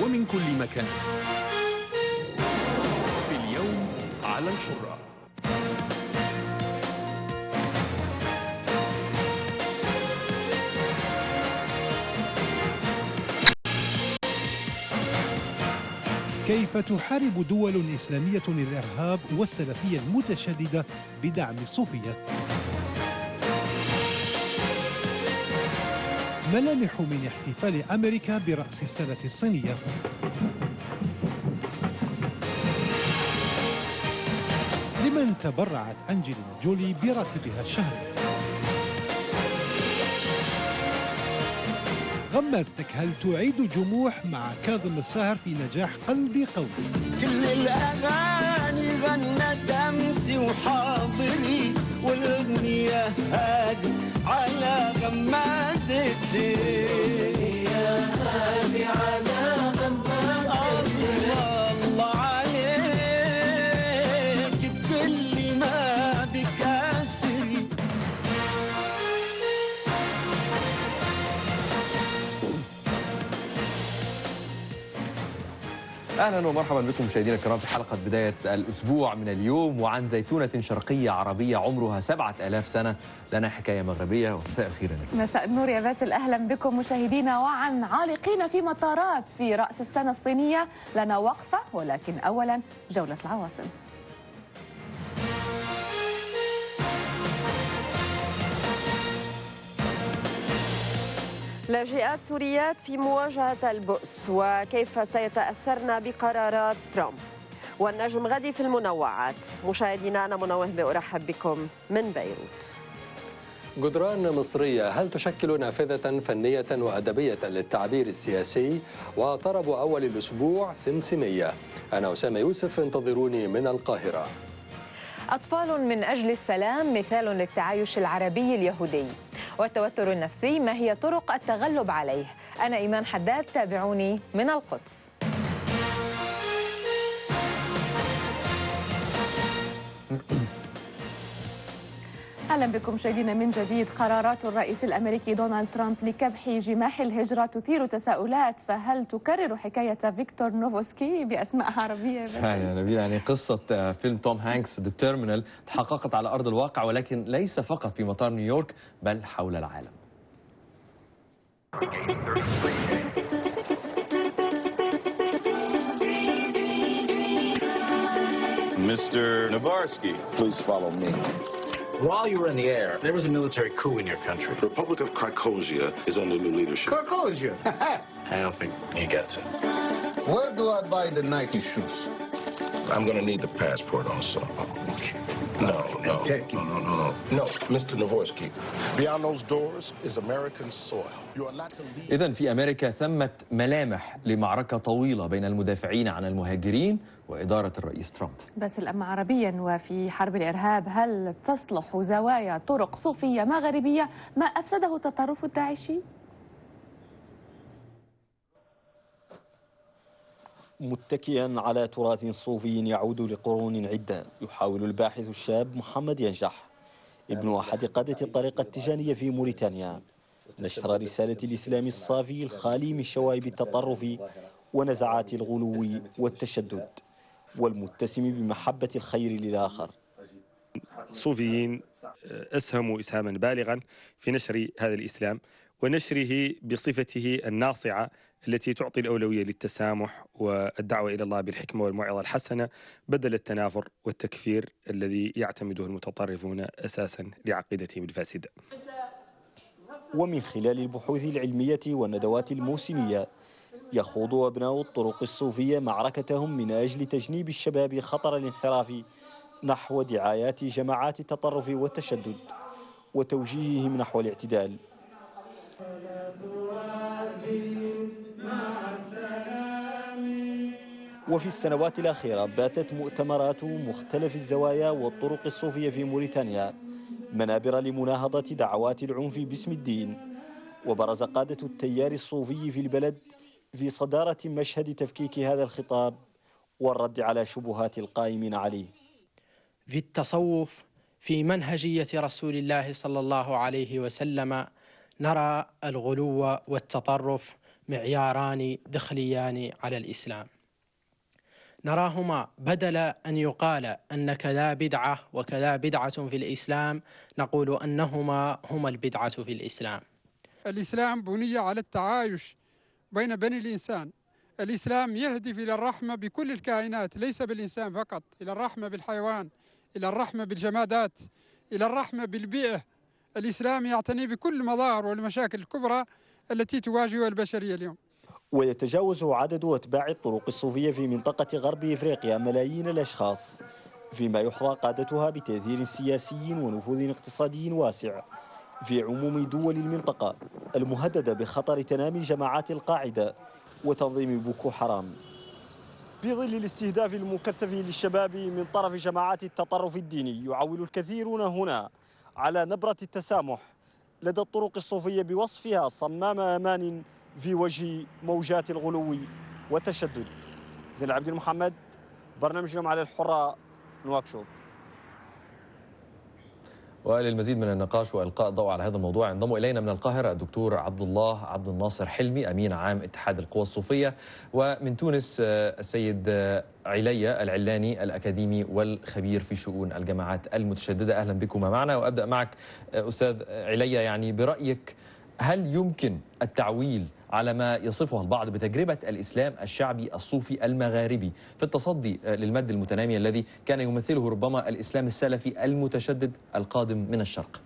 ومن كل مكان في اليوم على الحرة. كيف تحارب دول إسلامية الإرهاب والسلفية المتشددة بدعم الصوفية؟ ملامح من احتفال أمريكا برأس السنة الصينية. لمن تبرعت أنجلينا جولي براتبها الشهري؟ غمازتك هل تعيد جموح مع كاظم الساهر في نجاح قلبي قوي؟ كل الأغاني غنت أمسي وحاضري، والأغنية هادي على غمازتي، يا هادي على غمازتي. الله عليك بكل ما بكاسري. أهلا ومرحبا بكم مشاهدينا الكرام في حلقة بداية الأسبوع من اليوم، وعن زيتونة شرقية عربية عمرها 7000 سنة لنا حكاية مغربية. ومساء الخير. مساء النور يا باسل، أهلا بكم مشاهدينا. وعن عالقين في مطارات في رأس السنة الصينية لنا وقفة، ولكن أولا جولة العواصم. لاجئات سوريات في مواجهة البؤس، وكيف سيتأثرن بقرارات ترامب. والنجم غدي في المنوعات. مشاهدينا، أنا منوه بأرحب بكم من بيروت. جدران مصرية هل تشكل نافذة فنية وأدبية للتعبير السياسي؟ وطرب أول الأسبوع سمسمية. أنا أسامة يوسف، انتظروني من القاهرة. أطفال من أجل السلام مثال للتعايش العربي اليهودي. والتوتر النفسي، ما هي طرق التغلب عليه؟ أنا إيمان حداد، تابعوني من القدس. أهلا بكم مشاهدينا من جديد. قرارات الرئيس الأمريكي دونالد ترامب لكبح جماح الهجرة تثير تساؤلات، فهل تكرر حكاية فيكتور نوفسكي بأسماء عربية؟ يا نبيل، يعني قصة فيلم توم هانكس The Terminal تحققت على أرض الواقع، ولكن ليس فقط في مطار نيويورك بل حول العالم. Mr. Navarsky, please follow me. While you were in the air, there was a military coup in your country. The Republic of Krakosia is under new leadership. Krakosia? I don't think he gets it. Where do I buy the Nike shoes? I'm going to need the passport also. No, Mr. Navorsky. Beyond those doors is American soil. You are not to leave. إذن في أمريكا ثمت ملامح لمعركة طويلة بين المدافعين عن المهاجرين وإدارة الرئيس ترامب. بس الأما عربيا وفي حرب الإرهاب، هل تصلح زوايا طرق صوفية مغربية ما أفسده التطرف الداعشي؟ متكئا على تراث صوفي يعود لقرون عدة، يحاول الباحث الشاب محمد ينجح ابن أحد قادة الطريقة التيجانية في موريتانيا نشر رسالة الإسلام الصافي الخالي من شوائب التطرف ونزعات الغلو والتشدد، والمتسم بمحبة الخير للآخر. الصوفيين أسهموا إسهاما بالغا في نشر هذا الإسلام ونشره بصفته الناصعة التي تعطي الأولوية للتسامح والدعوة إلى الله بالحكمة والموعظة الحسنة بدل التنافر والتكفير الذي يعتمده المتطرفون أساسا لعقيدتهم الفاسدة. ومن خلال البحوث العلمية والندوات الموسمية يخوض أبناء الطرق الصوفية معركتهم من أجل تجنيب الشباب خطر الانحراف نحو دعايات جماعات التطرف والتشدد وتوجيههم نحو الاعتدال. وفي السنوات الأخيرة باتت مؤتمرات مختلف الزوايا والطرق الصوفية في موريتانيا منابر لمناهضة دعوات العنف باسم الدين، وبرز قادة التيار الصوفي في البلد في صدارة مشهد تفكيك هذا الخطاب والرد على شبهات القائمين عليه. في التصوف، في منهجية رسول الله صلى الله عليه وسلم، نرى الغلو والتطرف معياران دخليان على الإسلام. نراهما بدل أن يقال أن كذا بدعة وكذا بدعة في الإسلام نقول أنهما هما البدعة في الإسلام. الإسلام بني على التعايش بين بني الإنسان. الإسلام يهدف إلى الرحمة بكل الكائنات، ليس بالإنسان فقط، إلى الرحمة بالحيوان، إلى الرحمة بالجمادات، إلى الرحمة بالبيئة. الإسلام يعتني بكل المظاهر والمشاكل الكبرى التي تواجه البشرية اليوم. ويتجاوز عدد أتباع الطرق الصوفية في منطقة غرب إفريقيا ملايين الأشخاص، فيما يحظى قادتها بتأثير سياسي ونفوذ اقتصادي واسع في عموم دول المنطقة المهددة بخطر تنامي جماعات القاعدة وتنظيم بوكو حرام. في ظل الاستهداف المكثف للشباب من طرف جماعات التطرف الديني، يعول الكثيرون هنا على نبرة التسامح لدى الطرق الصوفية بوصفها صمام أمان في وجه موجات الغلو والتشدد. زين العابدين محمد، برنامج اليوم على الحرة، نواكشوط. وللمزيد من النقاش وإلقاء ضوء على هذا الموضوع ينضم إلينا من القاهرة الدكتور عبد الله عبد الناصر حلمي، أمين عام اتحاد القوى الصوفية، ومن تونس السيد عليا العلاني الأكاديمي والخبير في شؤون الجماعات المتشددة. أهلا بكما معنا. وأبدأ معك أستاذ عليا، يعني برأيك هل يمكن التعويل على ما يصفه البعض بتجربة الإسلام الشعبي الصوفي المغاربي في التصدي للمد المتنامي الذي كان يمثله ربما الإسلام السلفي المتشدد القادم من الشرق؟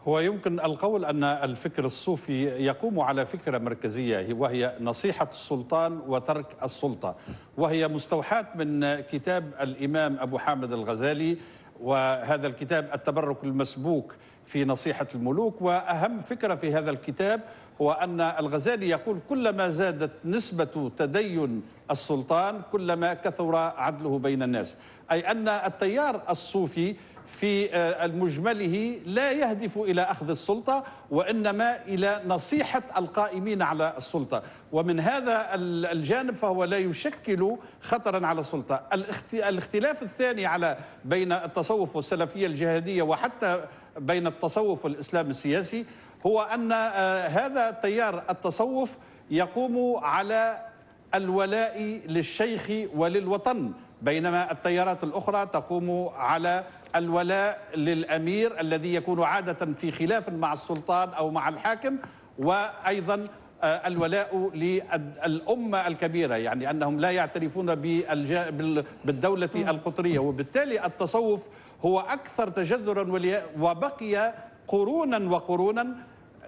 هو يمكن القول أن الفكر الصوفي يقوم على فكرة مركزية، وهي نصيحة السلطان وترك السلطة، وهي مستوحاة من كتاب الإمام أبو حامد الغزالي، وهذا الكتاب التبرك المسبوك في نصيحة الملوك. وأهم فكرة في هذا الكتاب هو أن الغزالي يقول كلما زادت نسبة تدين السلطان كلما كثر عدله بين الناس، أي أن التيار الصوفي في مجمله لا يهدف إلى أخذ السلطة، وإنما إلى نصيحة القائمين على السلطة، ومن هذا الجانب فهو لا يشكل خطرا على السلطة. الاختلاف الثاني على بين التصوف والسلفية الجهادية وحتى بين التصوف والإسلام السياسي هو أن هذا التيار التصوف يقوم على الولاء للشيخ وللوطن، بينما التيارات الأخرى تقوم على الولاء للأمير الذي يكون عادة في خلاف مع السلطان أو مع الحاكم، وأيضا الولاء للأمة الكبيرة، يعني أنهم لا يعترفون بالدولة القطرية. وبالتالي التصوف هو أكثر تجذرا وبقي قرونا وقرونا.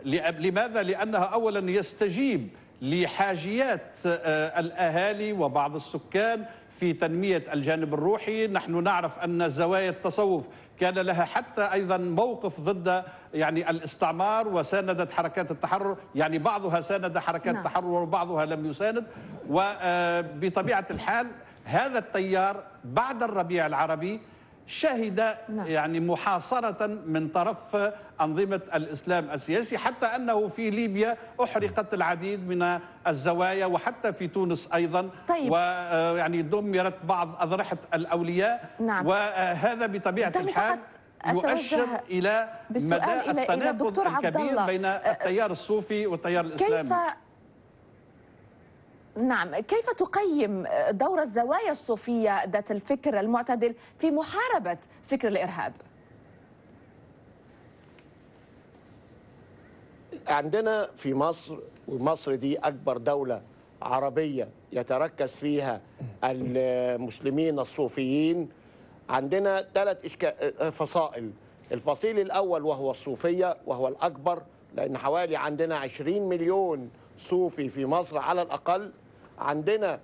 لماذا؟ لأنه أولا يستجيب لحاجيات الأهالي وبعض السكان في تنمية الجانب الروحي. نحن نعرف أن زوايا التصوف كان لها حتى أيضا موقف ضد يعني الاستعمار وساندت حركات التحرر، يعني بعضها ساند حركات التحرر وبعضها لم يساند. وبطبيعة الحال هذا التيار بعد الربيع العربي شهد يعني محاصرة من طرف أنظمة الإسلام السياسي، حتى أنه في ليبيا أحرقت العديد من الزوايا، وحتى في تونس أيضا. طيب. ويعني دمرت بعض أضرحة الأولياء. وهذا بطبيعة الحال يؤشر إلى مدى التناقض الكبير بين التيار الصوفي والتيار الإسلامي. كيف تقيم دور الزوايا الصوفية ذات الفكر المعتدل في محاربة فكر الإرهاب؟ عندنا في مصر، ومصر دي أكبر دولة عربية يتركز فيها المسلمين الصوفيين، عندنا 3 فصائل. الفصيل الأول وهو الصوفية، وهو الأكبر، لأن حوالي عندنا 20 مليون صوفي في مصر على الأقل. عندنا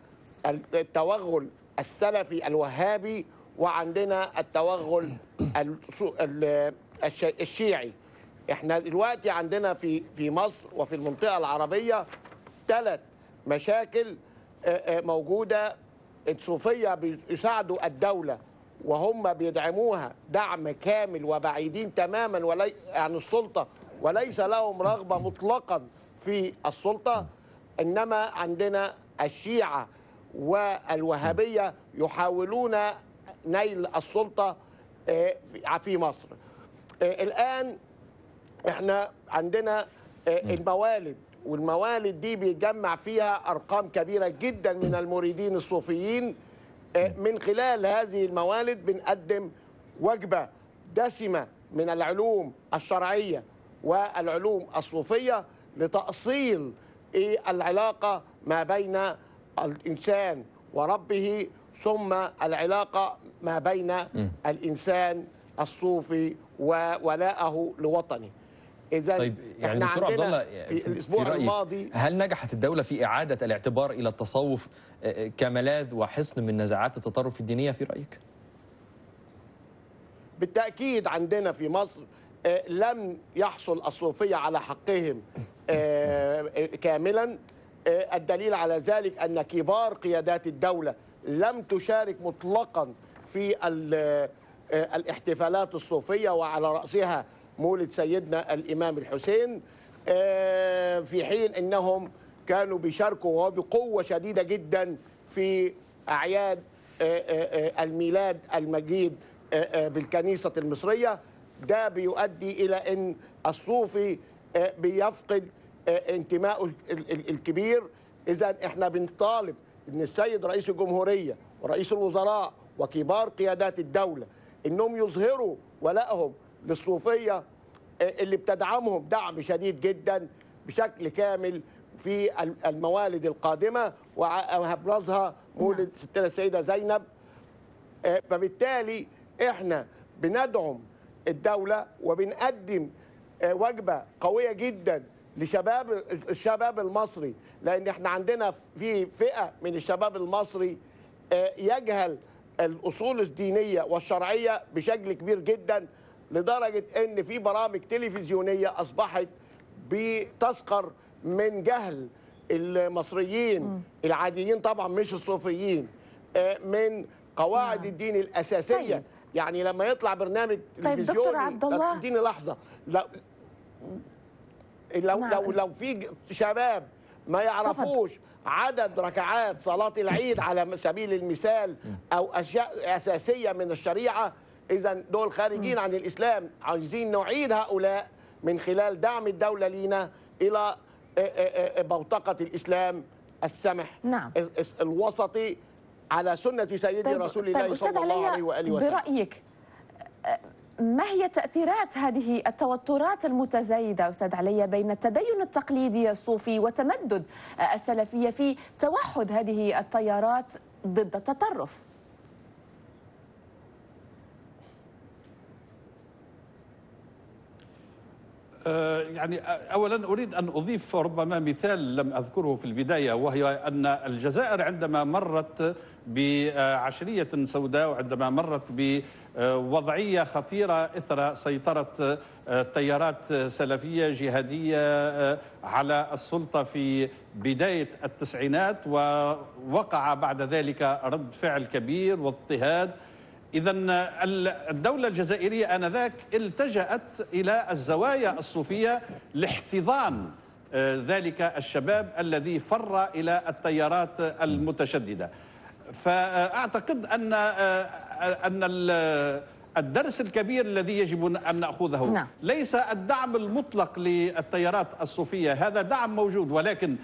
التوغل السلفي الوهابي، وعندنا التوغل الشيعي. احنا دلوقتي عندنا في مصر وفي المنطقة العربية 3 مشاكل موجودة. الصوفية بيساعدوا الدولة وهم بيدعموها دعم كامل وبعيدين تماما عن السلطة، وليس لهم رغبة مطلقا في السلطة. إنما عندنا الشيعة والوهابية يحاولون نيل السلطة في مصر. الآن احنا عندنا الموالد، والموالد دي بيتجمع فيها أرقام كبيرة جدا من المريدين الصوفيين. من خلال هذه الموالد بنقدم وجبة دسمة من العلوم الشرعية والعلوم الصوفية لتأصيل العلاقة ما بين الإنسان وربه، ثم العلاقة ما بين الإنسان الصوفي وولاءه لوطنه. إذا طيب يعني دكتور عبد الله، في الأسبوع الماضي هل نجحت الدولة في إعادة الاعتبار إلى التصوف كملاذ وحصن من نزاعات التطرف الدينية في رأيك؟ بالتأكيد عندنا في مصر لم يحصل الصوفية على حقهم كاملا. الدليل على ذلك أن كبار قيادات الدولة لم تشارك مطلقا في الاحتفالات الصوفية، وعلى رأسها مولد سيدنا الإمام الحسين، في حين أنهم كانوا بيشاركوا وبقوة شديدة جدا في أعياد الميلاد المجيد بالكنيسة المصرية. ده بيؤدي إلى أن الصوفي بيفقد انتمائه الكبير. إذا احنا بنطالب أن السيد رئيس الجمهورية ورئيس الوزراء وكبار قيادات الدولة أنهم يظهروا ولائهم للصوفية اللي بتدعمهم دعم شديد جدا بشكل كامل في الموالد القادمة، وأبرزها مولد ستنا السيدة زينب. فبالتالي احنا بندعم الدولة وبنقدم وجبة قوية جدا الشباب المصري، لأن احنا عندنا في فئة من الشباب المصري يجهل الأصول الدينية والشرعية بشكل كبير جدا، لدرجة ان في برامج تلفزيونية أصبحت بتسخر من جهل المصريين العاديين، طبعا مش الصوفيين، من قواعد الدين الأساسية. طيب. يعني لما يطلع برنامج تلفزيوني، دكتور عبد الله، اديني لحظة، لو في شباب ما يعرفوش عدد ركعات صلاة العيد على سبيل المثال أو أشياء أساسية من الشريعة، إذا دول خارجين عن الإسلام. عايزين نعيد هؤلاء من خلال دعم الدولة لينا إلى بوتقة الإسلام السمح، نعم، الوسطي على سنة سيدي رسول الله صلى الله عليه وآله وسلم. برأيك ما هي تأثيرات هذه التوترات المتزايدة أستاذ علي بين التدين التقليدي الصوفي وتمدد السلفية في توحد هذه التيارات ضد التطرف؟ يعني أولا أريد أن أضيف ربما مثال لم أذكره في البداية، وهي أن الجزائر عندما مرت بعشرية سوداء وعندما مرت بوضعية خطيرة إثر سيطرة تيارات سلفية جهادية على السلطة في بداية التسعينات، ووقع بعد ذلك رد فعل كبير واضطهاد. إذا الدولة الجزائرية آنذاك التجأت إلى الزوايا الصوفية لاحتضان ذلك الشباب الذي فر إلى التيارات المتشددة. فأعتقد أن الدرس الكبير الذي يجب أن نأخذه ليس الدعم المطلق للتيارات الصوفية، هذا دعم موجود، ولكن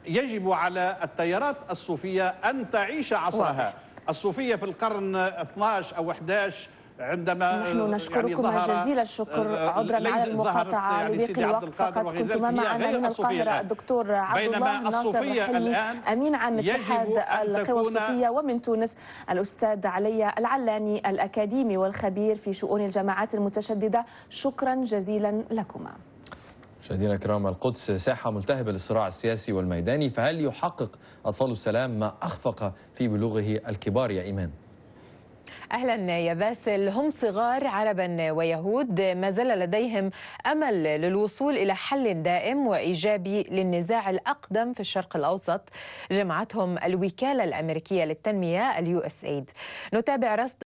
يجب على التيارات الصوفية أن تعيش عصرها. الصوفية في القرن 12 أو 11 عندما نحن نشكركم جزيل الشكر، عذرا على المقاطعة لضيق الوقت، فقد كنتما معنا من القاهرة الدكتور عبد الله ناصر حلمي أمين عام اتحاد القوى الصوفية، ومن تونس الأستاذ علي العلاني الأكاديمي والخبير في شؤون الجماعات المتشددة. شكرا جزيلا لكما. مشاهدينا الكرام، القدس ساحة ملتهبة للصراع السياسي والميداني، فهل يحقق أطفال السلام ما أخفق في بلوغه الكبار يا إيمان؟ أهلا يا باسل. هم صغار عربا ويهود، ما زال لديهم أمل للوصول إلى حل دائم وإيجابي للنزاع الأقدم في الشرق الأوسط جمعتهم الوكالة الأمريكية للتنمية USAID. نتابع رصد